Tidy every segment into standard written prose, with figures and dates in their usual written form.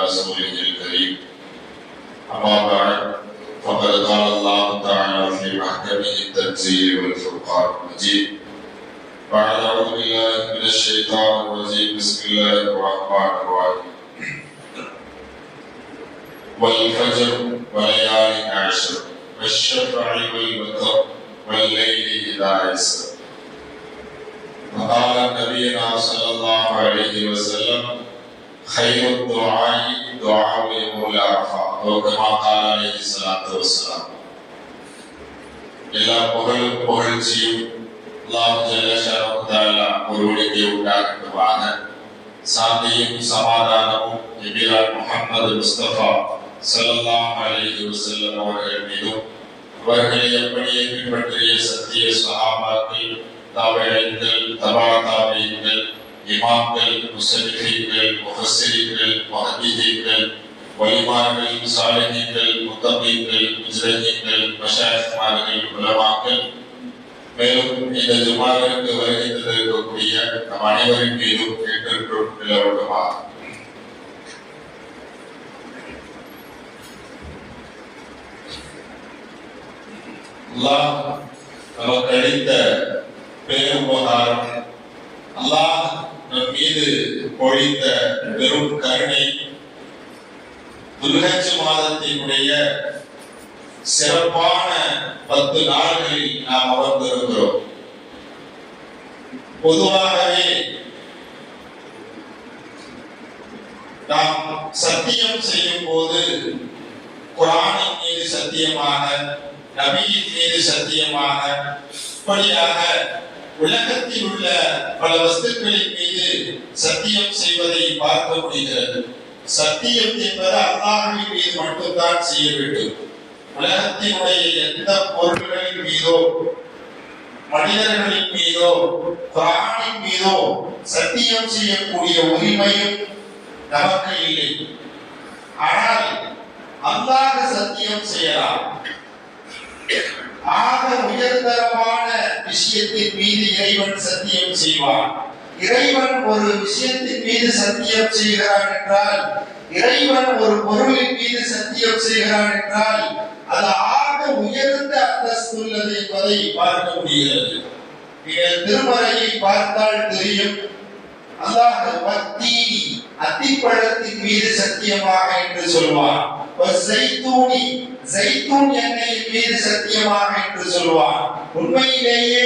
رسوله الكريم أما بعد فقد قال الله تعالى في محكمه التنزيل والفرقان المجيد بعد أعوذ بالله من الشيطان الرجيم بسم الله الرحمن الرحيم والفجر وليال عشر والشفع والوتر والليل إذا يسر وقال نبينا صلى الله عليه وسلم خير الدعاء دعاء يوم العرفة أو كما قال عليه الصلاة والسلام. எல்லா புகழ்ச்சியும் அல்லாஹ் ஜல்ல ஷஅனஹு தஆலா ஒருவனுக்கே உண்டாகட்டுமாக. சாந்தியும் சமாதானமும் நபிகள் முஹம்மது முஸ்தபா ஸல்லல்லாஹு அலைஹி வஸல்லம் அவர்கள் மீதும் அவர்களை எப்படியே பின்பற்றிய சத்திய சஹாபாக்கள், தாபிஈன்கள், தபா தாபிஈன்கள், இமாம்கள், முஸ்லிஹீன்கள், முஃபஸ்ஸிரீன்கள், முஹத்திதீன்கள், வலிமார்கள், சாலிஹீன்கள், முத்தகீன்கள், முஜ்தஹீன்கள், மஷாயிக்மார்கள், உலமாக்கள், மேலும் இந்த ஜுமாவிற்கு வருகை தந்திருக்கக்கூடிய நம் அனைவரின் மீதும் ஏற்றென்றும் நிலவட்டுமாக. அல்லாஹ் நமக்கு அளித்த பேருபகாரம், அல்லாஹ் நம் மீது பொழித்த பெரும் கருணை, துல்ஹஜ் மாதத்தினுடைய சிறப்பான 10 நாள்களில் நாம் அமர்ந்திருக்கிறோம். பொதுவாகவே நாம் சத்தியம் செய்யும் போது குர்ஆனின் மீது சத்தியமாக, நபியின் மீது சத்தியமாக, இப்படியாக உலகத்தில் உள்ள பல வஸ்துக்களின் மீது சத்தியம் செய்வதை பார்க்க முடிகிறது. சத்தியம் என்பது அல்லாஹ்வின் மீது மட்டும்தான் செய்ய வேண்டும். உலகத்தினுடைய எந்த பொருள்களின் மீதோ, மனிதர்களின் மீதோ, குர்ஆனின் மீதோ சத்தியம் செய்யக்கூடிய உரிமையும் நமக்கு இல்லை. ஆனால் அல்லாஹ் சத்தியம் செய்யலாம். ஆக உயர்தரமான விஷயத்தின் மீது இறைவன் சத்தியம் செய்வான். இறைவன் ஒரு விஷயத்தின் மீது சத்தியம் செய்கிறான் என்றால், இறைவன் ஒரு பொருளின் மீது சத்தியம் செய்கிறான் என்றால், அது ஆக உயர்ந்த அந்தஸ்து உள்ளது என்பதை பார்க்க முடிகிறது. நீங்கள் திருமறையை பார்த்தால் தெரியும். அல்லாஹ் வத்தீனி, அத்திப்பழத்தின் மீது சத்தியமாக என்று சொல்வான். வஸைத்தூனி, ஜைத்தூன் எண்ணெயின் மீது சத்தியமாக என்று சொல்வான். உண்மையிலேயே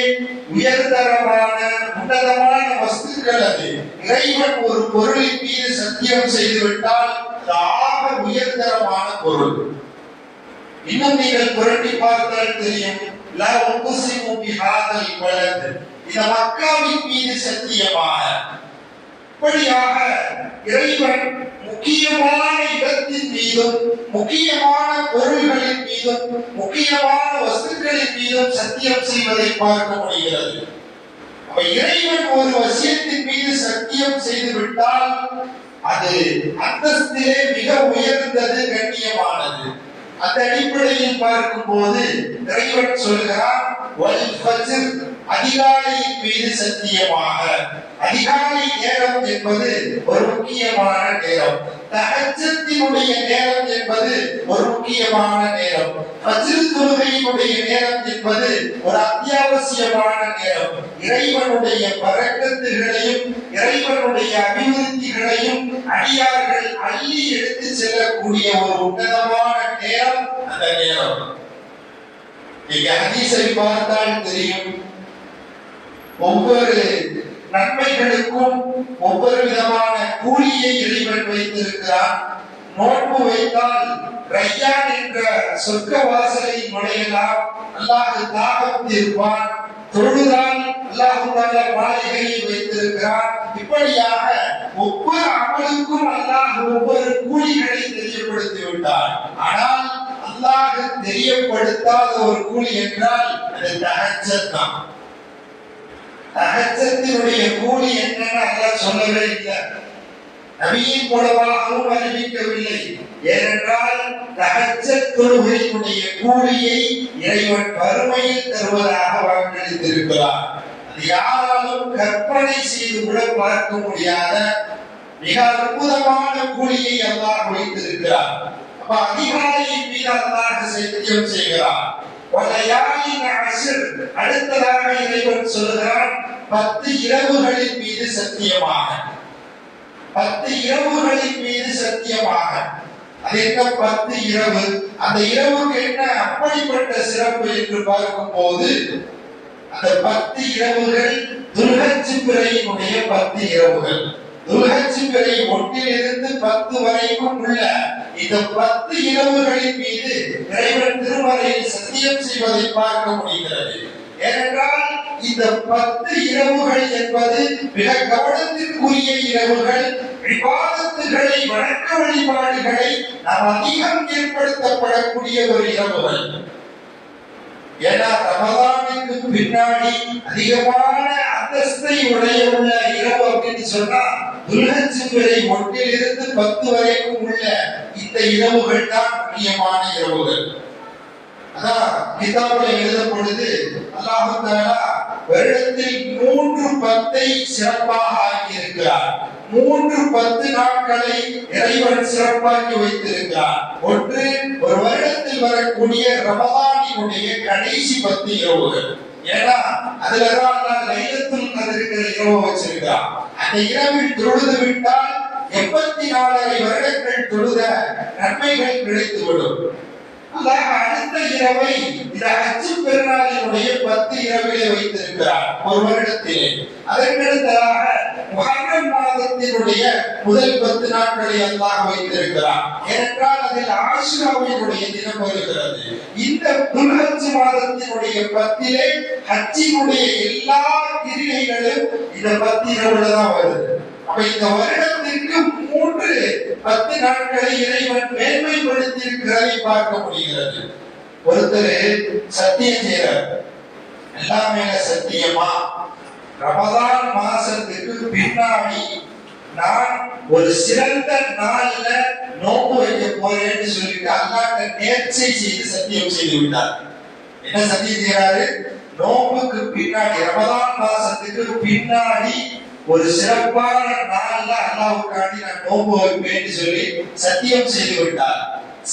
உயர்தரமான உன்னதமான வஸ்துக்கள் அது. இறைவன் ஒரு பொருளின் மீது சத்தியம் செய்துவிட்டால் அது ஆக உயர்தரமான பொருள். இன்னும் நீங்கள் புரட்டி பார்த்தால் தெரியும். லா உக்ஸிமு பிஹாதல் பலத், இந்த மக்காவின் மீது சத்தியமாக. இப்படியாக இறைவன் முக்கியமான இடத்தின் மீதும், முக்கியமான பொருள்களின் மீதும், முக்கியமான வஸ்துக்களின் மீதும் சத்தியம் செய்வதை பார்க்க முடிகிறது. அப்ப இறைவன் ஒரு விஷயத்தின் மீது சத்தியம் செய்து விட்டால் அது அந்தஸ்திலே மிக உயர்ந்தது, கண்ணியமானது. அந்த அடிப்படையில் பார்க்கும் போது இறைவன் சொல்கிறான் வல் ஃபஜ்ர், அதிகாலையின் மீது சத்தியமாக. அதிகாலை நேரம் என்பது ஒரு முக்கியமான நேரம். தஹஜ்ஜுடைய நேரம் என்பது ஒரு முக்கியமான நேரம். ஃபஜ்ர் தொழுகையினுடைய நேரம் என்பது ஒரு அத்தியாவசியமான நேரம். இறைவனுடைய பரக்கத்துகளையும் இறைவனுடைய அபிவிருத்திகளையும் அடியார்கள் அள்ளி எடுத்து செல்லக்கூடிய ஒரு உன்னதமான நேரம் அந்த நேரம். நீங்க ஹதீஸை பார்த்தால் தெரியும். ஒவ்வொரு நன்மைகளுக்கும் ஒவ்வொரு விதமான கூலியை இறைவன் வைத்திருக்கிறான். நோன்பு வைத்தால் ரய்யான் என்ற சொர்க்க வாசலை நுழையலாம், அல்லாஹ் தாகம் தீர்ப்பான். தொழுதால் அல்லாஹ் தஆலா மாளிகையை வைத்திருக்கிறான். இப்படியாக ஒவ்வொரு அமலுக்கும் அல்லாஹ் ஒவ்வொரு கூலிகளை தெரியப்படுத்தி விட்டான். ஆனால் அல்லாஹ் தெரியப்படுத்தாத ஒரு கூலி என்றால் அது தஹஜ்ஜத் தான். தஹஜ்ஜத்தினுடைய கூலி என்னன்னு அல்லாஹ் சொல்லவே இல்லை, நபியின் மூலமாகவும் அறிவிக்கவில்லை. ஏனென்றால் தஹஜ்ஜத் தொழுகையினுடைய கூலியை இறைவன் வறுமையில் தருவதாக வாக்களித்திருக்கிறார். அது யாராலும் கற்பனை செய்து கூட பார்க்க முடியாத மிக அற்புதமான கூலியை அல்லாஹ் வைத்திருக்கிறார். அப்ப அதிகாலையின் மீது அல்லாஹ் சத்தியம் செய்கிறார். அடுத்ததாக இறைவன் சொல்கிறான் 10 இரவுகளின் மீது சத்தியமாக. 10 இரவுகளின் மீது சத்தியமாக. அது என்ன 10 இரவு? அந்த இரவுக்கு என்ன அப்படிப்பட்ட சிறப்பு என்று பார்க்கும் போது அந்த 10 இரவுகள் துல்ஹஜ் பிறையினுடைய 10 இரவுகள். துல்ஹஜ் பிறை 1 to 10 வரைக்கும் உள்ள இந்த 10 இரவுகளின் மீது இறைவன் திருமறையில் சத்தியம் செய்வதை பார்க்க முடிகிறது. ஏனென்றால் இந்த 10 இரவுகள் என்பது மிக கவனத்திற்குரிய இரவுகள். இபாதத்துகளை, வணக்க வழிபாடுகளை நாம் அதிகம் ஏற்படுத்தப்படக்கூடிய ஒரு இரவுகள். ஏன்னா ரமலானுக்கு பின்னாடி அதிகமான அந்தஸ்தை உடைய உள்ள இரவு அப்படின்னு சொன்னா துல்ஹஜ் பிறை 1 to 10 வரைக்கும் உள்ள இந்த இரவுகள் தான் முக்கியமான இரவுகள். அதான் கிதாபுல எழுதும் பொழுது அல்லாஹ் தஆலா வருடத்தில் 3 10ஐ சிறப்பாக ஆக்கி இருக்கிறார். 3 10 நாட்களை இறைவன் சிறப்பாக்கி வைத்திருக்கிறார். ஒன்று, ஒரு வருடத்தில் வரக்கூடிய ரமலானினுடைய கடைசி 10 இரவுகள். ஏன்னா அதுலதான் அல்லாஹ் லைலத்துல் கத்ர் இரவு வச்சிருக்கிறார். அந்த இரவில் தொழுது விட்டால் 84 வருடங்கள் தொழுத நன்மைகள் கிடைத்துவிடும். அல்லாஹ் அடுத்த இரவை இந்த ஹஜ் பெருநாளினுடைய 10 இரவிலே வைத்திருக்கிறார் ஒரு வருடத்திலே. அதற்கடுத்ததாக முஹர்ரம் மாதத்தினுடைய முதல் 10 நாட்களை அல்லாஹ் வைத்திருக்கிறார். ஏனென்றால் அதில் ஆஷுராவினுடைய தினம் வருகிறது. இந்த துல்ஹஜ் மாதத்தினுடைய 10லே ஹஜ்ஜினுடைய எல்லா கிரியைகளும் இந்த 10 இரவுல தான் வருது. அப்ப இந்த வருடத்திற்கு 3 10 நாட்களை இறைவன் மேன்மைப்படுத்தி இருக்கிறதை பார்க்க முடிகிறது. ஒருத்தர் சத்தியம் செய்யறார், எல்லாமே சத்தியமா ரமலான் மாசத்துக்கு பின்னாடி நான் ஒரு சிறந்த நாள்ல நோன்பு வைக்க போறேன்னு சொல்லிட்டு அல்லாஹ்ட்ட நேர்ச்சை செய்து சத்தியம் செய்து விட்டார். என்ன சத்தியம் செய்யறாரு? நோன்புக்கு பின்னாடி, ரமலான் மாசத்துக்கு பின்னாடி ஒரு சிறப்பான நாள்ல அல்லாஹ்வுக்காண்டி நான் நோன்பு வைப்பேன்னு சொல்லி சத்தியம் செய்து விட்டார்.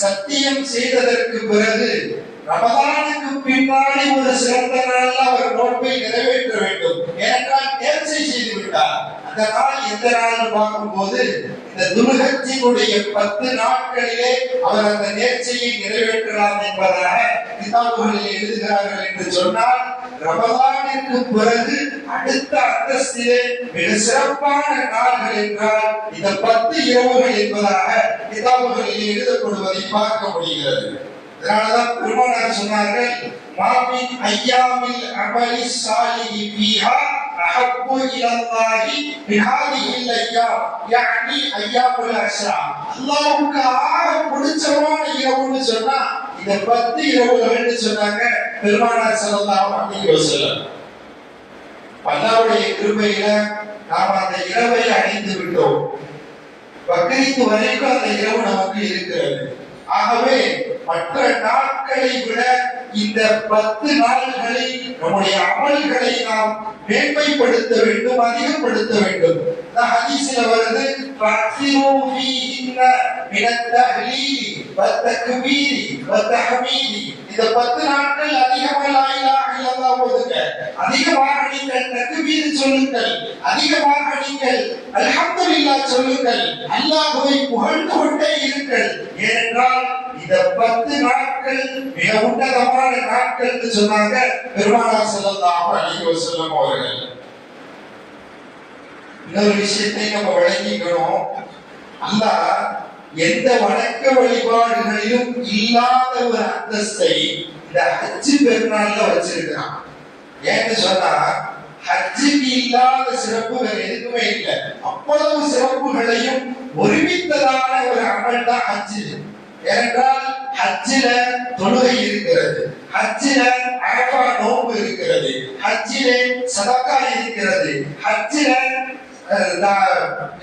சத்தியம் செய்ததற்கு பிறகு ரமலானுக்கு பின்னாடி ஒரு சிறந்த நாள்ல அவர் நோன்பை நிறைவேற்ற வேண்டும். ஏனென்றால் நேர்ச்சை செய்து விட்டார். அந்த நாள் எந்த நாள் பார்க்கும்போது இந்த துல்ஹஜ்ஜினுடைய 10 நாட்களிலே அவர் அந்த நேர்ச்சையை நிறைவேற்றலாம் என்பதாக கிதாபுகளில் எழுதுகிறார்கள். என்று சொன்னால் ரமலானுக்கு பிறகு அடுத்த அந்தஸ்திலே மிக சிறப்பான நாள்கள் என்றால் இந்த 10 இரவுகள் என்பதாக கிதாபுகளில் எழுதப்படுவதை பார்க்க முடிகிறது. அதனாலதான் பெருமானார் சொன்னார்கள், மாமின் ஐயாமில் அமலி சாலிஹி ஃபீஹா அஹப்பு இலல்லாஹி பிஹாதிஹில் ஐயாம், யானி ஐயாமுல் அஷ்ரா. அல்லாஹ்வுக்கு ஆக பிடிச்சமான இரவுன்னு சொன்னா இந்த 10 இரவுகள்னு சொன்னாங்க பெருமானார் ஸல்லல்லாஹு அலைஹி வஸல்லம். அல்லாஹ்வுடைய கிருபையில நாம் அந்த இரவை அடைந்து விட்டோம். பக்ரீத் வரைக்கும் அந்த இரவு நமக்கு இருக்கிறது. ஆகவே மற்ற நாட்களை விட இந்த 10 நாள்களில் நம்முடைய அமல்களை நாம் மேன்மைப்படுத்த வேண்டும், அதிகப்படுத்த வேண்டும். ஹதீஸ்ல வருது, ஃபக்ஸிரு ஃபீஹின்ன மினத் தஹ்லீலி வத்தக்பீரி வத்தஹ்மீதி. இந்த 10 நாட்கள் அதிகமாக லா இலாஹ இல்லல்லாஹ் ஓதுங்க, அதிகமாக நீங்கள் தக்பீர் சொல்லுங்கள், அதிகமாக நீங்கள் அல்ஹம்துலில்லாஹ் சொல்லுங்கள், அல்லாஹ்வை புகழ்ந்து கொண்டே இருங்கள். ஏனென்றால் இந்த 10 நாட்கள் மிக உன்னதமான நாட்கள் என்று சொன்னாங்க பெருமானார் ஸல்லல்லாஹு அலைஹி வஸல்லம் அவர்கள். இன்னொரு விஷயத்தை நம்ம விளங்கிக்கணும், அல்லாஹ் எந்த வணக்க வழிபாடுகளிலும் இல்லாத ஒரு அந்தஸ்தை இந்த ஹஜ் பெருநாள்ல வச்சிருக்கிறான். ஏன்னு சொன்னா ஹஜ்ஜுக்கு இல்லாத சிறப்பு வேற எதுக்குமே இல்லை. அவ்வளவு சிறப்புகளையும் ஒருமித்ததான ஒரு அமல் தான் ஹஜ். ஏனென்றால் ஹஜ்ஜில தொழுகை இருக்கிறது, ஹஜ்ஜில அரஃபா நோன்பு இருக்கிறது, ஹஜ்ஜில சதகா இருக்கிறது, ஹஜ்ஜில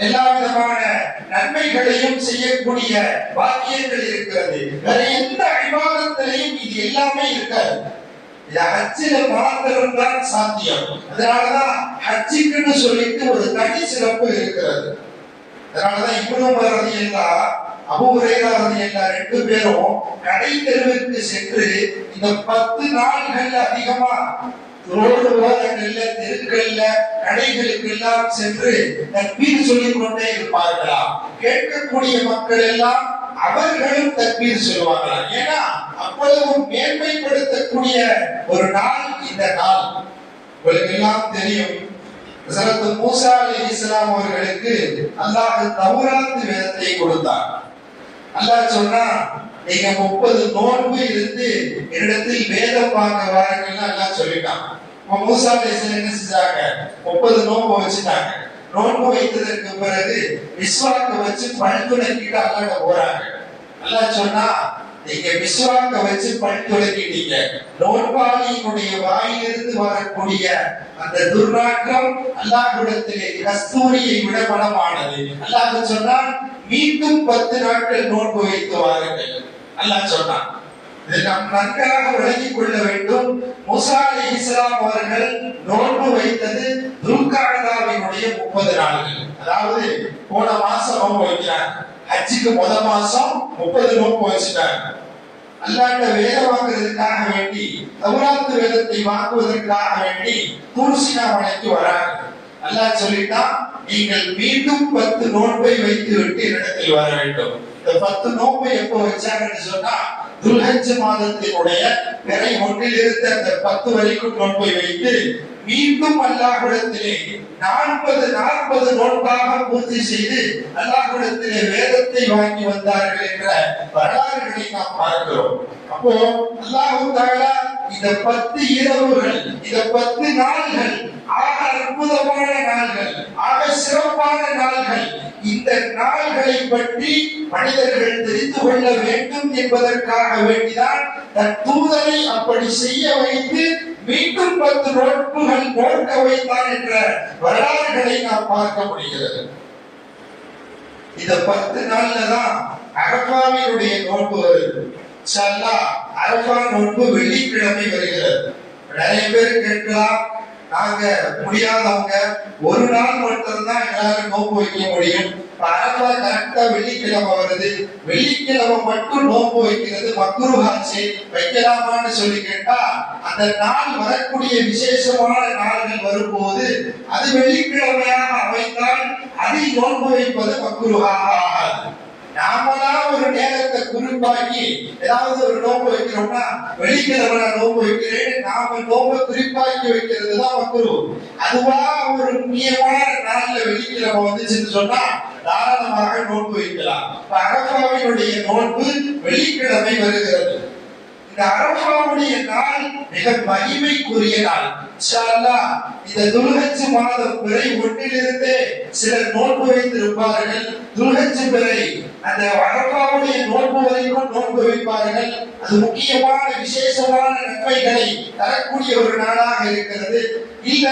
எல்லா விதமான நன்மைகளையும் செய்யக்கூடிய பாக்கியங்கள் இருக்கிறது. வேற எந்த இபாதத்திலையும் இது எல்லாமே இருக்காது. ஹஜ்ஜில மாத்திரம் தான் சாத்தியம். அதனாலதான் ஹஜ்ஜுக்குன்னு சொல்லிட்டு ஒரு தனி சிறப்பு இருக்கிறது. அதனாலதான் இப்னு உமர் ரலியல்லாஹு அபூ ஹுரைரா ரலியல்லாஹு ரெண்டு பேரும் கடை தெருவுக்கு சென்று இந்த 10 நாள்கள் அதிகமா ரோடு ஓரங்கள்ல தெருக்கள்ல கடைகளுக்கு எல்லாம் சென்று தக்பீர் சொல்லிக் கொண்டே இருப்பார்களாம். கேட்கக்கூடிய மக்கள் எல்லாம் அவர்களும் தக்பீர் சொல்லுவாங்களாம். ஏன்னா அவ்வளவு மேன்மைப்படுத்தக்கூடிய ஒரு நாள் இந்த நாள். உங்களுக்கு எல்லாம் தெரியும், ஹஜ்ரத் மூசா அலைஹிஸ்ஸலாம் அவர்களுக்கு அல்லாஹ் தௌராத் வேதத்தை கொடுத்தார். அல்லாஹ் சொன்னா, நீங்க 30 நோன்பு இருந்து என்னிடத்தில் வேதம் பார்க்க வாருங்கன்னு அல்லாஹ் சொல்லிட்டான். மூசா அலைஹிஸ்ஸலாம் என்ன செஞ்சாங்க? 30 நோன்பு வச்சுட்டாங்க. நோன்பு வைத்ததற்கு பிறகு மிஸ்வாக்க வச்சு பல் துலக்கிட்டு அல்லாஹ்ட்ட போறாங்க. அல்லாஹ் சொன்னா, நீங்க மிஸ்வாக்க வச்சு பல் துலக்கிட்டீங்க, நோன்பாளியினுடைய வாயிலிருந்து வரக்கூடிய அந்த துர்நாற்றம் அல்லாஹ்விடத்திலே கஸ்தூரியை விட மனமானது. அல்லாஹ் சொன்னான், மீண்டும் 10 நாட்கள் நோன்பு வைத்து வாருங்கள். அல்லாஹ் சொன்னான். இதை நாம் நன்றாக விளங்கிக் கொள்ள வேண்டும். மூசா அலைஹிஸ்ஸலாம் அவர்கள் நோன்பு வைத்தது துல்காதாவினுடைய 30 நாட்கள். அதாவது போன மாசம் நோன்பு வைக்கிறாங்க. ஹஜ்ஜுக்கு முதல் மாசம் 30 நோன்பு வச்சுட்டாங்க. அல்லாஹ்ட்ட வேதம் வாங்குறதுக்காக வேண்டி, தௌராத் வேதத்தை வாங்குவதற்காக வேண்டி தூர்சினா மலைக்கு வராங்க. அல்லாஹ் சொல்லிட்டான், நீங்கள் மீண்டும் 10 நோன்பை வைத்து விட்டு என்னிடத்தில் வர வேண்டும். இந்த 10 நோன்பை எப்போ வச்சாங்கன்னு சொன்னா, துல்ஹஜ் மாதத்தினுடைய பிறை ஒன்றிலிருந்து அந்த 10 வரைக்கும் நோன்பை வைத்து மீண்டும் அல்லாஹ்விடத்திலே 40 நோன்பாக பூர்த்தி செய்து அல்லாஹ்விடத்திலே வேதத்தை வாங்கி வந்தார்கள் என்ற வரலாறுகளை நாம் பார்க்கிறோம். அப்போ அல்லாஹ் தஆலா இந்த 10 இரவுகள், இந்த 10 நாள்கள் ஆக அற்புதமான நாள்கள், ஆக சிறப்பான நாள்கள். இந்த நாள்களை பற்றி மனிதர்கள் தெரிந்து கொள்ள வேண்டும் என்பதற்காக வேண்டிதான் தன் தூதரை அப்படி செய்ய வைத்து மீண்டும் 10 நோன்புகள் நோக்க வைத்தார் என்ற வரலாறுகளை நாம் பார்க்க முடிகிறது. இந்த 10 நாள்ல தான் அரஃபாவினுடைய நோன்பு வருது. இன்ஷா அல்லாஹ் அரஃபா நோன்பு வெள்ளிக்கிழமை வருகிறது. நிறைய பேர் கேட்கலாம், நாங்க முடியாதவங்க ஒரு நாள் மட்டும்தான் எங்களால நோன்பு வைக்க முடியும், அரஃபா கரெக்டா வெள்ளிக்கிழமை வருது, வெள்ளிக்கிழமை மட்டும் நோன்பு வைக்கிறது மக்ரூஹாச்சு, வைக்கலாமான்னு சொல்லி கேட்டா, அந்த நாள் வரக்கூடிய விசேஷமான நாள்கள் வரும்போது அது வெள்ளிக்கிழமையாக அமைத்தால் அதில் நோன்பு வைப்பது மக்ரூஹாக ஆகாது. நாமளா ஒரு நேரத்தை குறிப்பாக்கி ஏதாவது ஒரு நோன்பு வைக்கிறோம்னா, வெள்ளிக்கிழமை நோன்பு வைக்கிறேன் நாம நோன்பை குறிப்பாக்கி வைக்கிறது தான் மக்ரூ. அதுவா ஒரு முக்கியமான நாள்ல வெள்ளிக்கிழமை வந்துச்சுன்னு சொன்னா தாராளமாக நோன்பு வைக்கலாம். அரஃபாவினுடைய நோன்பு வெள்ளிக்கிழமை வருகிறது. இந்த அரஃபாவுடைய நாள் மிக மகிமைக்குரிய நாள். இன்ஷா அல்லாஹ் இந்த துல்ஹஜ் மாதம் பிறை ஒன்றிலிருந்தே சிலர் நோன்பு வைத்திருப்பார்கள். துல்ஹஜ் பிறை அந்த அரஃபாவுடைய நோன்பு வரைக்கும் நோன்பு வைப்பார்கள். அது முக்கியமான விசேஷமான நன்மைகளை தரக்கூடிய ஒரு நாளாக இருக்கிறது. இல்ல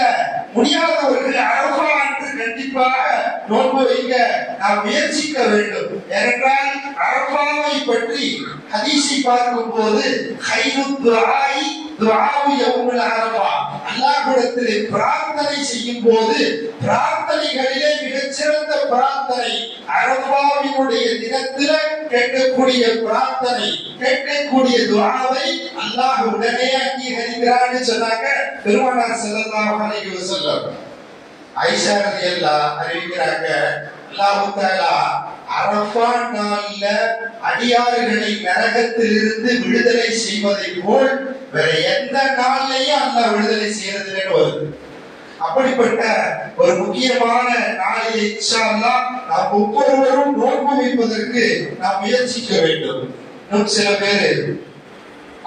முடியாதவர்கள் அரஃபா அன்று கண்டிப்பாக நோன்பு வைக்க நாம் முயற்சிக்க வேண்டும். ஏனென்றால் அரஃபாவை பற்றி ஹதீஸை பார்க்கும் போது கைரு துஆஇ துஆஉ யௌமுல் அரஃபா, அல்லாஹ்விடத்திலே பிரார்த்தனை செய்யும் போது பிரார்த்தனைகளிலே மிகச்சிறந்த பிரார்த்தனை அரஃபாவினுடைய தினத்திலே கேட்கக்கூடிய பிரார்த்தனை, கேட்கக்கூடிய துஆவை அல்லாஹ் உடனே அங்கீகரிக்கிறான்னு சொன்னாங்க பெருமானார் ஸல்லல்லாஹு அலைஹி வஸல்லம். ஆயிஷா ரலியல்லாஹு அறிவிக்கிறாங்க, அல்லாஹ் தஆலா அரஃபா நாள்ல அடியார்களை நரகத்திலிருந்து விடுதலை செய்வதை போல் வேற எந்த நாள்லயும் அல்லாஹ் விடுதலை செய்யறதுன்னு வருது. அப்படிப்பட்ட ஒரு முக்கியமான நாளில் இன்ஷா அல்லாஹ் நாம் ஒவ்வொருவரும் நோன்பு வைப்பதற்கு நாம் முயற்சிக்க வேண்டும். இன்னும் சில பேர்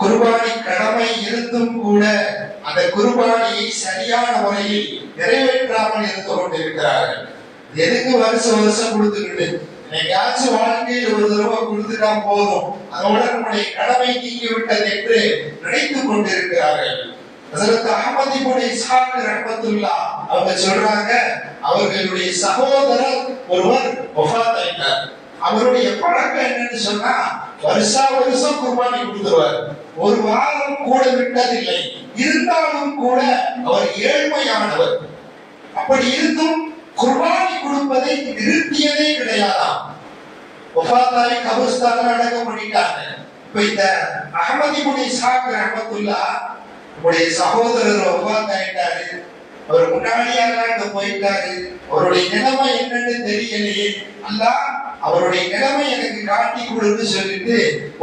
குர்பானி கடமை இருந்தும் கூட அந்த குர்பானியை சரியான முறையில் நிறைவேற்றாமல் இருந்து கொண்டிருக்கிறார்கள். எதுக்கு வருஷம் கொடுத்துக்கிட்டு என்னைக்காச்சும் வாழ்க்கையில் ஒரு தடவை கொடுத்துட்டா போதும், அதோட நம்முடைய கடமை நீங்கி விட்டது என்று நினைத்துக் கொண்டிருக்கிறார்கள். ஹஜ்ரத் அஹ்மத் இப்னு இஸ்ஹாக் ரஹ்மத்துல்லாஹ் அவங்க சொல்றாங்க, அவர்களுடைய சகோதரர் ஒருவர் வஃபாத் ஆயிட்டார். அவருடைய பழக்கம் என்னன்னு சொன்னா, வருஷம் குர்பானி கொடுத்துருவார். ஒரு வாரம் கூட விட்டதில்லை. இருந்தாலும் கூட அவர் ஏழ்மையானவர். அப்படி இருந்தும் குர்பானி கொடுப்பதை நிறுத்தியதே கிடையாதாம். வஃபாத்தாயி கபர்ஸ்தான்ல அடக்கம் பண்ணிட்டாங்க. இப்ப இந்த அஹ்மத் இப்னு இஸ்ஹாக் ரஹ்மத்துல்லாஹ் உடைய சகோதரர் வஃபாத்தாயிட்டாரு. அவர் முன்னாடியாக அங்க போயிட்டாரு. அவருடைய நிலைமை என்னன்னு தெரியலையே, அல்லாஹ் அவருடைய நிலைமை எனக்கு காட்டி கொடுன்னு சொல்லிட்டு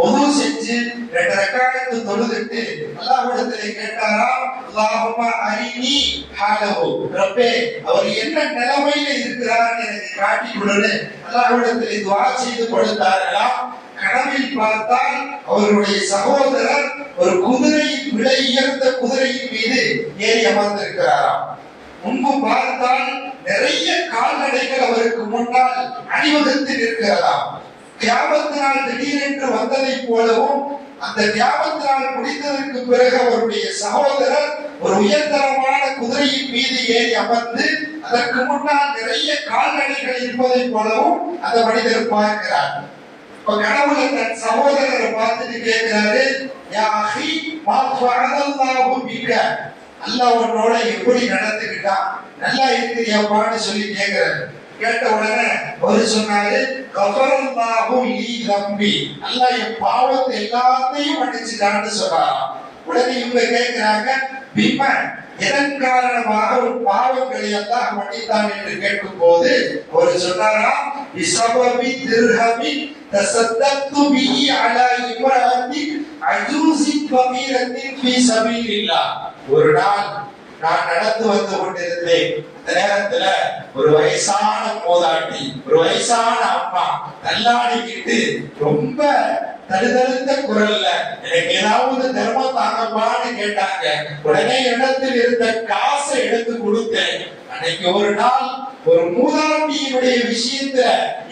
ஒது செஞ்சு 2 ரக்காத்து தொழுதுட்டு அல்லாஹ்விடத்திலே கேட்டாராம், அல்லாஹும்ம அரினி ஹாலஹு, ரப்பே அவர் என்ன நிலைமையில இருக்கிறார்னு எனக்கு காட்டி கொடுன்னு அல்லாஹ்விடத்திலே துஆ செய்து கொடுத்தார்களாம். கனவில் பார்த்தால் அவருடைய சகோதரர் ஒரு குதிரையின் விலை உயர்ந்த குதிரையின் மீது ஏறி அமர்ந்திருக்கிறாராம். முன்பு பார்த்தால் நிறைய கால்நடைகள் அவருக்கு முன்னால் அணிவகுத்து நிற்கிறதாம். கியாமத் நாள் திடீரென்று வந்ததை போலவும் அந்த கியாமத் நாள் முடிந்ததற்கு பிறகு அவருடைய சகோதரர் ஒரு உயர்தரமான குதிரையின் மீது ஏறி அமர்ந்து அதற்கு முன்னால் நிறைய கால்நடைகள் இருப்பதை போலவும் அந்த மனிதர் பார்க்கிறார். கனவுல தன் சகோதரரை பார்த்துட்டு கேட்கிறாரு, யா அஹி மா ஃபஅலல்லாஹு பிக, அல்லாஹ் உன்னோட எப்படி நடந்துக்கிட்டான், நல்லா இருக்கிறியாப்பான்னு சொல்லி கேட்கிறாரு. கேட்ட உடனே அவர் சொன்னாரு, கஃபரல்லாஹு லீ தம்பி, அல்லாஹ் என் பாவத்தை எல்லாத்தையும் மன்னிச்சுட்டான்னு சொன்னாராம். உடனே இவங்க கேட்கிறாங்க, பிம, எதன் காரணமாக ஒரு பாவங்களை அல்லாஹ் மன்னித்தான் என்று கேட்கும் போது அவர் சொன்னாராம், பிஸபபி திர்ஹமி தஸத்தத்து பிஹி அலா இம்ராத்தி அஜூஸி கபீரத்தின் ஃபீ சபீலில்லாஹ். ஒரு நாள் நான் நடந்து வந்து கொண்டிருந்தேன். அந்த நேரத்துல ஒரு வயசான மூதாட்டி, ஒரு வயசான அம்மா தள்ளாடிக்கிட்டு ரொம்ப தடுதழுத்த குரல்ல எனக்கு ஏதாவது தர்மம் தாங்கப்பான்னு கேட்டாங்க. உடனே இடத்தில் இருந்த காசை எடுத்து கொடுத்தேன். அன்னைக்கு ஒரு நாள் ஒரு மூதாட்டியினுடைய விஷயத்துல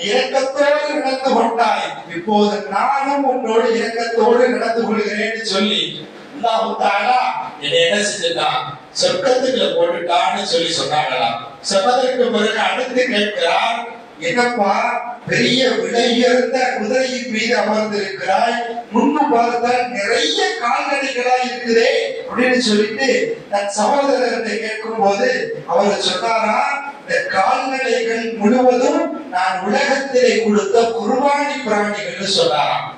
இரக்கத்தோடு நடந்து கொண்டாய், இப்போது நானும் உன்னோடு இரக்கத்தோடு நடந்து கொள்கிறேன்னு சொல்லி அல்லாஹ் தஆலா என்ன செஞ்சான், சொர்க்கத்துக்குள்ள போட்டுட்டான்னு சொல்லி சொன்னாங்களாம். சொன்னதற்கு பிறகு அடுத்து கேட்கிறார், என்னப்பா பெரிய விலையுயர்ந்த குதிரையின் மீது அமர்ந்திருக்கிறாய், முன்பு பார்த்தால் நிறைய கால்நடைகளா இருக்குதே அப்படின்னு சொல்லிட்டு தன் சகோதரர்களை கேட்கும் போது அவர் சொன்னாரா, இந்த கால்நடைகள் முழுவதும் நான் உலகத்திலே கொடுத்த குர்பானி பிராணிகள் சொன்னாராம்.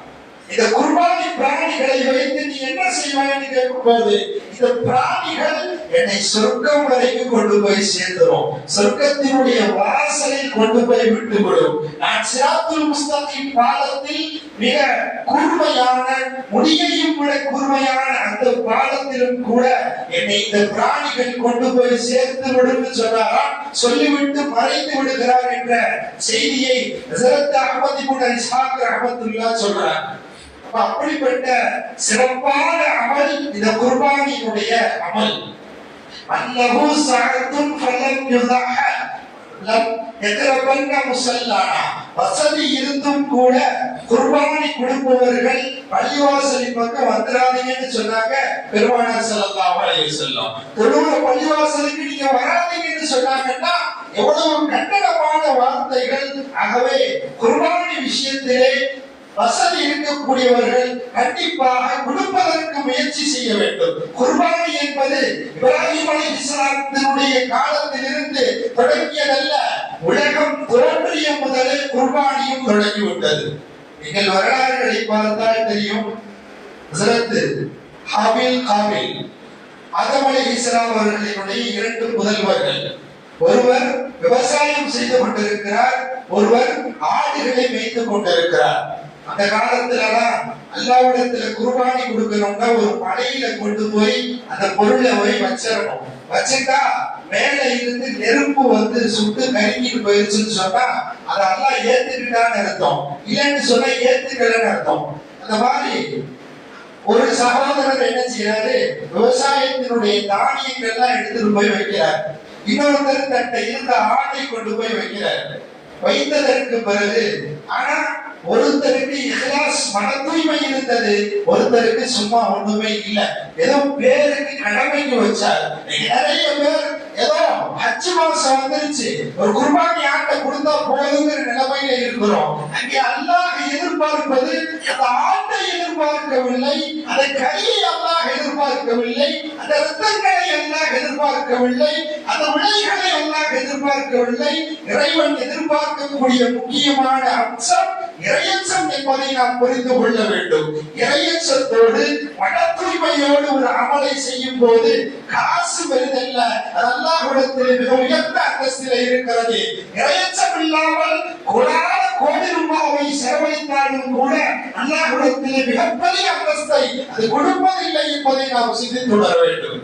இந்த குர்பானி பிராணிகளை வைத்து நீ என்ன செய்வாய்னு கேட்கும்போது, இந்த பிராணிகள் என்னை சொர்க்கம் வரைக்கும் கொண்டு போய் சேர்த்துரும், சொர்க்கத்தினுடைய வாசலில் கொண்டு போய் விட்டுவிடும். நான் சிராத்துல் முஸ்தகீம் பாலத்தில் மிக கூர்மையான, முடியையும் விட கூர்மையான அந்த பாலத்திலும் கூட என்னை இந்த பிராணிகள் கொண்டு போய் சேர்த்து விடும் சொன்னாராம். சொல்லிவிட்டு மறைந்து விடுகிறார் என்ற செய்தியை ஹஜ்ரத் அஹ்மத் இப்னு இஸ்ஹாக் ரஹ்மத்துல்லாஹ் சொல்றார். அப்படிப்பட்ட சிறப்பான அமல் இந்த குர்பானியுடைய அமல். அன்னஹு சஅத்துன் ஃபலம் யுதஹ லம் யக்ரபன்ன முஸல்லானா, வசதி இருந்தும் கூட குர்பானி கொடுப்பவர்கள் பள்ளிவாசலின் பக்கம் வந்துடாதீங்கன்னு சொன்னாங்க பெருமானார் ஸல்லல்லாஹு அலைஹி வஸல்லம். தொழுகிற பள்ளிவாசலுக்கு நீங்க வராதீங்கன்னு சொன்னாங்கன்னா எவ்வளவு கண்டனமான வார்த்தைகள். ஆகவே குர்பானி விஷயத்திலே வசதி இருக்கக்கூடியவர்கள் கண்டிப்பாக கொடுப்பதற்கு முயற்சி செய்ய வேண்டும். குர்பானி என்பது இப்ராஹிம் அலைஹிஸ்ஸலாத்தினுடைய காலத்திலிருந்து தொடங்கியதல்ல, உலகம் தோன்றிய முதலே குர்பானியும் தொடங்கிவிட்டது. நீங்கள் வரலாறுகளை பார்த்தால் தெரியும். ஹஜ்ரத் ஹாபில் காபில், ஆதம் அலைஹிஸ்ஸலாம் அவர்களினுடைய 2 புதல்வர்கள். ஒருவர் விவசாயம் செய்து கொண்டிருக்கிறார், ஒருவர் ஆடுகளை மேய்த்து கொண்டிருக்கிறார். அந்த காலத்துல அல்லாஹ்விடத்துல குர்பானி கொடுக்கணும்னா ஒரு மலையில கொண்டு போய் அந்த பொருளை போய் வச்சிடணும். வச்சுட்டா மேல இருந்து நெருப்பு வந்து சுட்டு கருங்கிட்டு போயிருச்சுன்னு சொன்னா அதை அல்லாஹ் ஏத்துக்கிட்டான்னு அர்த்தம், இல்லைன்னு சொன்னா ஏத்துக்கலன்னு அர்த்தம். அந்த மாதிரி ஒரு சகோதரர் என்ன செய்யறாரு, விவசாயத்தினுடைய தானியங்கள் எல்லாம் எடுத்துட்டு போய் வைக்கிறார். இன்னொருத்தர் தன்னை இருந்த ஆடை கொண்டு போய் வைக்கிறார். வைத்ததற்கு பிறகு ஆனா ஒருத்தருக்கு இஹ்லாஸ் மன தூய்மை இருந்தது, ஒருத்தருக்கு சும்மா ஒண்ணுமே இல்ல, ஏதோ பேருக்கு கடமைக்கு வச்சார். நிறைய பேர் ஏதோ ஹஜ் மாசம் வந்துருச்சு, ஒரு குர்பானி ஆட்டை கொடுத்தா போதுங்கிற நிலைமையில இருக்கிறோம். அங்கே அல்லாஹ் எதிர்பார்ப்பது அந்த ஆட்டை எதிர்பார்க்கவில்லை, அந்த கரியை அல்லாஹ் எதிர்பார்க்கவில்லை, அந்த ரத்தங்களை அல்லாஹ் எதிர்பார்க்கவில்லை, அந்த விளைகளை அல்லாஹ் எதிர்பார்க்கவில்லை. இறைவன் எதிர்பார்க்கக்கூடிய முக்கியமான அம்சம் இறையச்சம் என்பதை நாம் புரிந்து கொள்ள வேண்டும். இறையச்சத்தோடு மன தூய்மையோடு ஒரு அமலை செய்யும் போது காசு வருதல்ல, அது அல்லாஹ்விடத்தில் மிக உயர்ந்த அந்தஸ்தில் இருக்கிறது. இறையச்சம் இல்லாமல் கோடான கோடி ரூபாவை செலவழித்தாலும் கூட அல்லாஹ்விடத்தில் மிகப்பெரிய அந்தஸ்தை அது கொடுப்பதில்லை என்பதை நாம் சிந்தித்து வர வேண்டும்.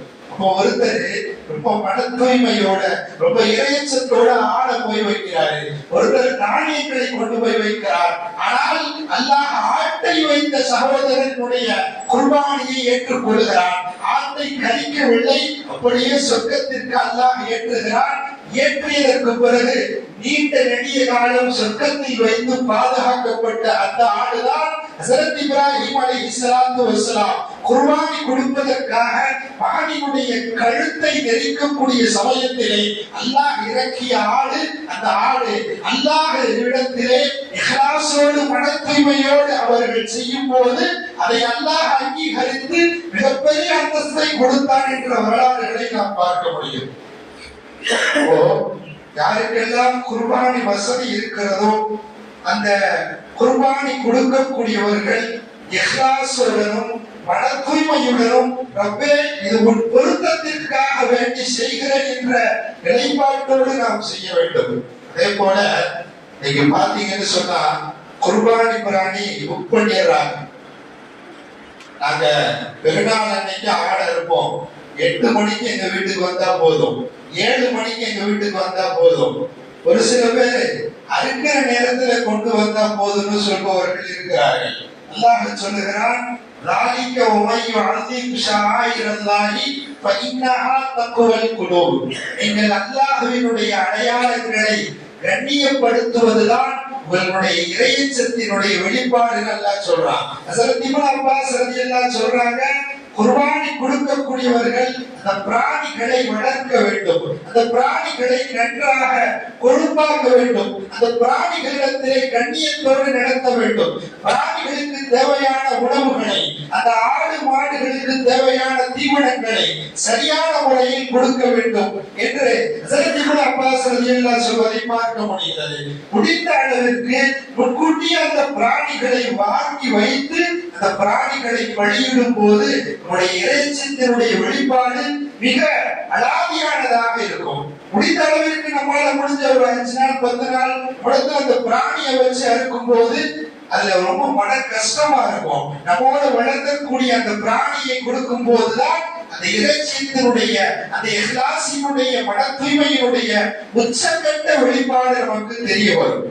ஒருத்தர் ரொம்ப மன தூய்மையோட ரொம்ப இறையச்சத்தோட ஆட போய் வைக்கிறாரு, ஒருத்தர் நாணயங்களை கொண்டு போய் வைக்கிறார். ஆனால் அல்லாஹ் ஆட்டை வைத்த சகோதரனுடைய குர்பானியை ஏற்றுக்கொள்கிறார். ஆட்டை கழிக்கவில்லை, அப்படியே சொர்க்கத்திற்கு அல்லாஹ் ஏற்றுகிறார். ஏற்றியதற்கு பிறகு நீண்ட நெடிய காலம் சொர்க்கத்தில் வைத்து பாதுகாக்கப்பட்ட அந்த ஆடுதான் ஹஜ்ரத் இப்ராஹிம் அலைஹிஸ்ஸலாத்து வஸ்ஸலாம் குர்பானி கொடுப்பதற்காக மகனினுடைய கழுத்தை நெரிக்கக்கூடிய சமயத்திலே அல்லாஹ் இறக்கிய ஆடு. அந்த ஆடு அல்லாஹ்விடத்திலே இஹ்லாஸோடு மன தூய்மையோடு அவர்கள் செய்யும் போது அதை அல்லாஹ் அங்கீகரித்து மிகப்பெரிய அந்தஸ்தை கொடுத்தான் என்ற வரலாறுகளை நாம் பார்க்க முடியும். யாருக்கெல்லாம் குர்பானி வசதி இருக்கிறதோ அந்த குர்பானி கொடுக்கக்கூடியவர்கள் இஹ்லாஸுடனும் மன தூய்மையுடனும் ரப்பே இது உன் பொருத்தத்திற்காக வேண்டி செய்கிறேன் என்ற நிலைப்பாட்டோடு நாம் செய்ய வேண்டும். அதே போல நீங்க பாத்தீங்கன்னு சொன்னா குர்பானி பிராணி புக் பண்ணிடுறாங்க. நாங்க பெருநாள் அன்னைக்கு ஆட இருப்போம், 8 மணிக்கு எங்க வீட்டுக்கு வந்தா போதும், 7 மணிக்கு எங்க வீட்டுக்கு வந்தா போதும். ஒரு சில பேர் அறுக்கிற நேரத்துல கொண்டு வந்தா போதும்னு சொல்பவர்கள் இருக்கிறார்கள். அல்லாஹ் சொல்லுகிறான், ذَلِكَ وَمَن يُعَظِّمْ شَعَائِرَ اللَّهِ فَإِنَّهَا تَقْوَى الْقُلُوبِ. நீங்கள் அல்லாஹ்வினுடைய அடையாளங்களை கண்ணியப்படுத்துவதுதான் உங்களுடைய இறையச்சத்தினுடைய வெளிப்பாடு அல்லாஹ் சொல்றான். ஹஜ்ரத் இப்னு அப்பாஸ் ரலியல்லாஹு சொல்றாங்க, குர்பானி கொடுக்கக்கூடியவர்கள் அந்த பிராணிகளை வளர்க்க வேண்டும், அந்த பிராணிகளை நன்றாக கொழுப்பாக்க வேண்டும், அந்த பிராணிகளிடத்திலே கண்ணியத்தோடு நடத்த வேண்டும், பிராணிகளுக்கு தேவையான உணவுகளை, அந்த ஆடு மாடுகளுக்கு தேவையான தீவனங்களை சரியான முறையில் கொடுக்க வேண்டும் என்று ஹஜ்ரத் இப்னு அப்பாஸ் ரலியல்லாஹு சொல்வதை பார்க்க முடிகிறது. முடிந்த அளவிற்கு முன்கூட்டியே அந்த பிராணிகளை வாங்கி வைத்து அந்த பிராணிகளை பலியிடும் போது நம்முடைய இறைச்சியினுடைய வெளிப்பாடு மிக அலாதியானதாக இருக்கும். முடிந்த அளவிற்கு நம்மால முடிஞ்ச ஒரு 5 நாள் 10 நாள் முடிந்து அந்த பிராணியை வச்சு அறுக்கும் போது அதுல ரொம்ப மன கஷ்டமா இருக்கும். நம்மோட வளர்க்கக்கூடிய அந்த பிராணியை கொடுக்கும் போதுதான் அந்த இறைச்சியினுடைய அந்த இஹ்லாஸினுடைய மன தூய்மையினுடைய உச்சக்கட்ட வெளிப்பாடு நமக்கு தெரிய வரும்.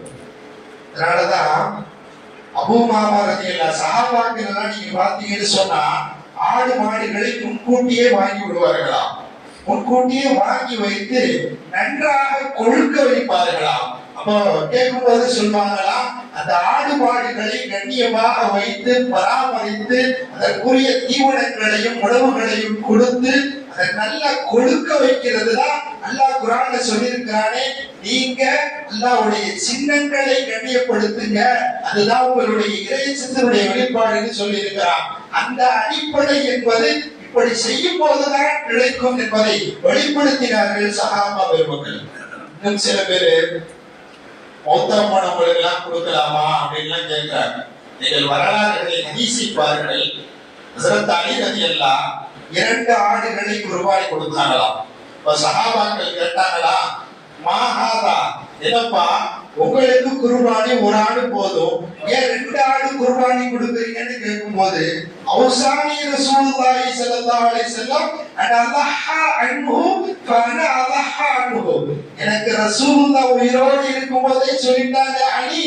அதனாலதான் அபூ உமாமா ரலியல்லாஹு சஹாபாக்கள் எல்லாம் நீங்க பாத்தீங்கன்னு சொன்னா ஆடு மாடுகளை முன்கூட்டியே வாங்கி விடுவார்களாம். முன்கூட்டியே வாங்கி வைத்து நன்றாக கொழுக்க வைப்பார்களாம். அப்போ கேட்கும்போது சொல்வாங்களாம், அந்த ஆடு மாடுகளை கண்ணியமாக வைத்து பராமரித்து அதற்குரிய தீவனங்களையும் உணவுகளையும் கொடுத்து அதை நல்லா கொழுக்க வைக்கிறது தான் அல்லாஹ் குர்ஆன்ல சொல்லியிருக்கிறானே, நீங்க அல்லாஹ்வுடைய சின்னங்களை கண்ணியப்படுத்துங்க, அதுதான் உங்களுடைய இறைச்சியினுடைய வெளிப்பாடுன்னு சொல்லி இருக்கிறான். அந்த அடிப்படை என்பது இப்படி செய்யும் போதுதான் கிடைக்கும் என்பதை வெளிப்படுத்தினார்கள் சஹாபா பெருமக்கள். இன்னும் சில பேரு மௌத்தா போனவங்களுக்கு எல்லாம் கொடுக்கலாமா அப்படின்லாம் கேட்கிறாங்க. நீங்கள் வரலாறுகளை ஹதீஸிப்பார்கள். ஹஜ்ரத் அலி ரலியல்லாஹு 2 ஆடுகளை குர்பானி கொடுத்தாங்களாம். இப்ப சஹாபாக்கள் கேட்டாங்களா, மாஹாதா, என்னப்பா உங்களுக்கு குர்பானி ஒரு ஆடு போதும், ஏன் 2 ஆடு குர்பானி கொடுக்குறீங்கன்னு கேட்கும்போது அவுசானி ரசூலுல்லாஹி ஸல்லல்லாஹு அலைஹி வஸல்லம் அனஹா அன்ஹு ஃபஅன அலஹா அன்ஹு. எனக்கு ரசூலுல்லாஹ் உயிரோடு இருக்கும்போதே சொல்லிட்டாங்க, அலி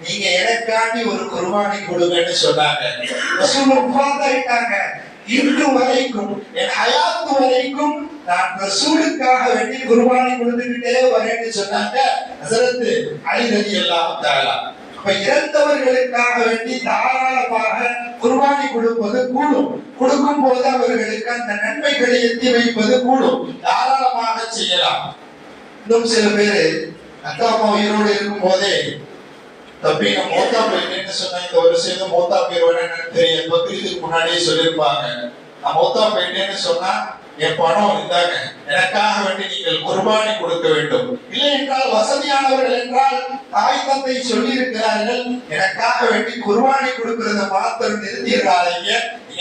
நீங்க எனக்காண்டி ஒரு குர்பானி கொடுங்கன்னு சொன்னாங்க. ரசூலுல்லாஹ் ஃபாதாயிட்டாங்க. இன்று வரைக்கும் என் ஹயாத்து வரைக்கும் நான் ரசூலுக்காக வேண்டி குர்பானி கொடுத்துக்கிட்டே வரேன்னு சொன்னாங்க ஹஜ்ரத் அலி ரலியல்லாஹு தஆலா. அப்ப இறந்தவர்களுக்காக வேண்டி தாராளமாக குர்பானி கொடுப்பது கூடும். கொடுக்கும் போது அவர்களுக்கு அந்த நன்மைகளை எத்தி வைப்பது கூடும், தாராளமாக செய்யலாம். இன்னும் சில பேரு அக்கா அம்மா உயிரோடு இருக்கும் போதே தப்பி நான் மோத்தா போயிட்டேன்னு சொன்னா இந்த ஒரு சேர்ந்து மோத்தா போயிருவேன்னு தெரியும். பக்ரீதுக்கு முன்னாடியே சொல்லியிருப்பாங்க, நான் மோத்தா போயிட்டேன்னு சொன்னா என் பணம் இருந்தாங்க, எனக்காக வேண்டி நீங்கள் குர்பானி கொடுக்க வேண்டும். இல்லை என்றால் வசதியானவர்கள் என்றால் தாய் தந்தை சொல்லி இருக்கிறார்கள், எனக்காக வேண்டி குர்பானி கொடுக்கறத மாத்திரம் நிறுத்திடுறாங்க,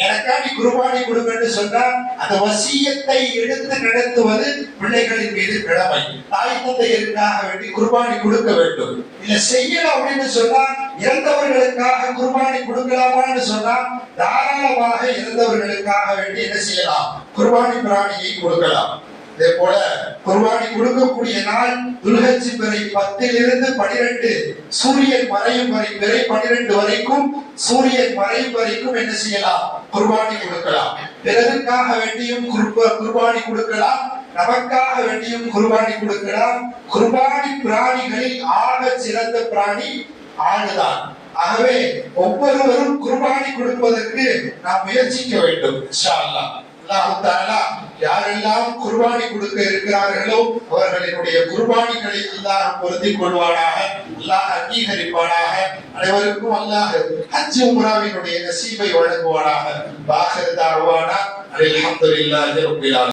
எனக்காண்டி குர்பானி கொடுக்கன்னு சொன்னா அந்த வசியத்தை எடுத்து நடத்துவது பிள்ளைகளின் மீது கடமை. தாய் தந்தையருக்காக வேண்டி குர்பானி கொடுக்க வேண்டும். இல்ல செய்யலாம் அப்படின்னு சொன்னா இறந்தவர்களுக்காக குர்பானி கொடுக்கலாமான்னு சொன்னா தாராளமாக இறந்தவர்களுக்காக வேண்டி என்ன செய்யலாம், குர்பானி பிராணியை கொடுக்கலாம். இதே போல குர்பானி கொடுக்கக்கூடிய நாள் துல்ஹஜ் பிறை 10 - 12 சூரியன் மறையும் வரை, பிறை 12 வரைக்கும் சூரியன் மறையும் வரைக்கும் என்ன செய்யலாம், குர்பானி கொடுக்கலாம். பிறருக்காக வேண்டியும் குர்பானி கொடுக்கலாம், நமக்காக வேண்டியும் குர்பானி கொடுக்கலாம். குர்பானி பிராணிகளில் ஆக சிறந்த பிராணி ஆடுதான். ஆகவே ஒவ்வொருவரும் குர்பானி கொடுப்பதற்கு நாம் முயற்சிக்க வேண்டும். இன்ஷா அல்லாஹ். அல்லாஹ் தஆலா யாரெல்லாம் குர்பானி கொடுக்க இருக்கிறார்களோ அவர்களினுடைய குர்பானிகளை அல்லாஹ் பொருந்திக் கொள்வானாக, அல்லாஹ் அங்கீகரிப்பானாக. அனைவருக்கும் அல்லாஹ் ஹஜ் உம்ராவினுடைய நசீபை வழங்குவானாக. பாஹிர் தாவானா அல்ஹம்துலில்லாஹி ரப்பில் ஆலமீன்.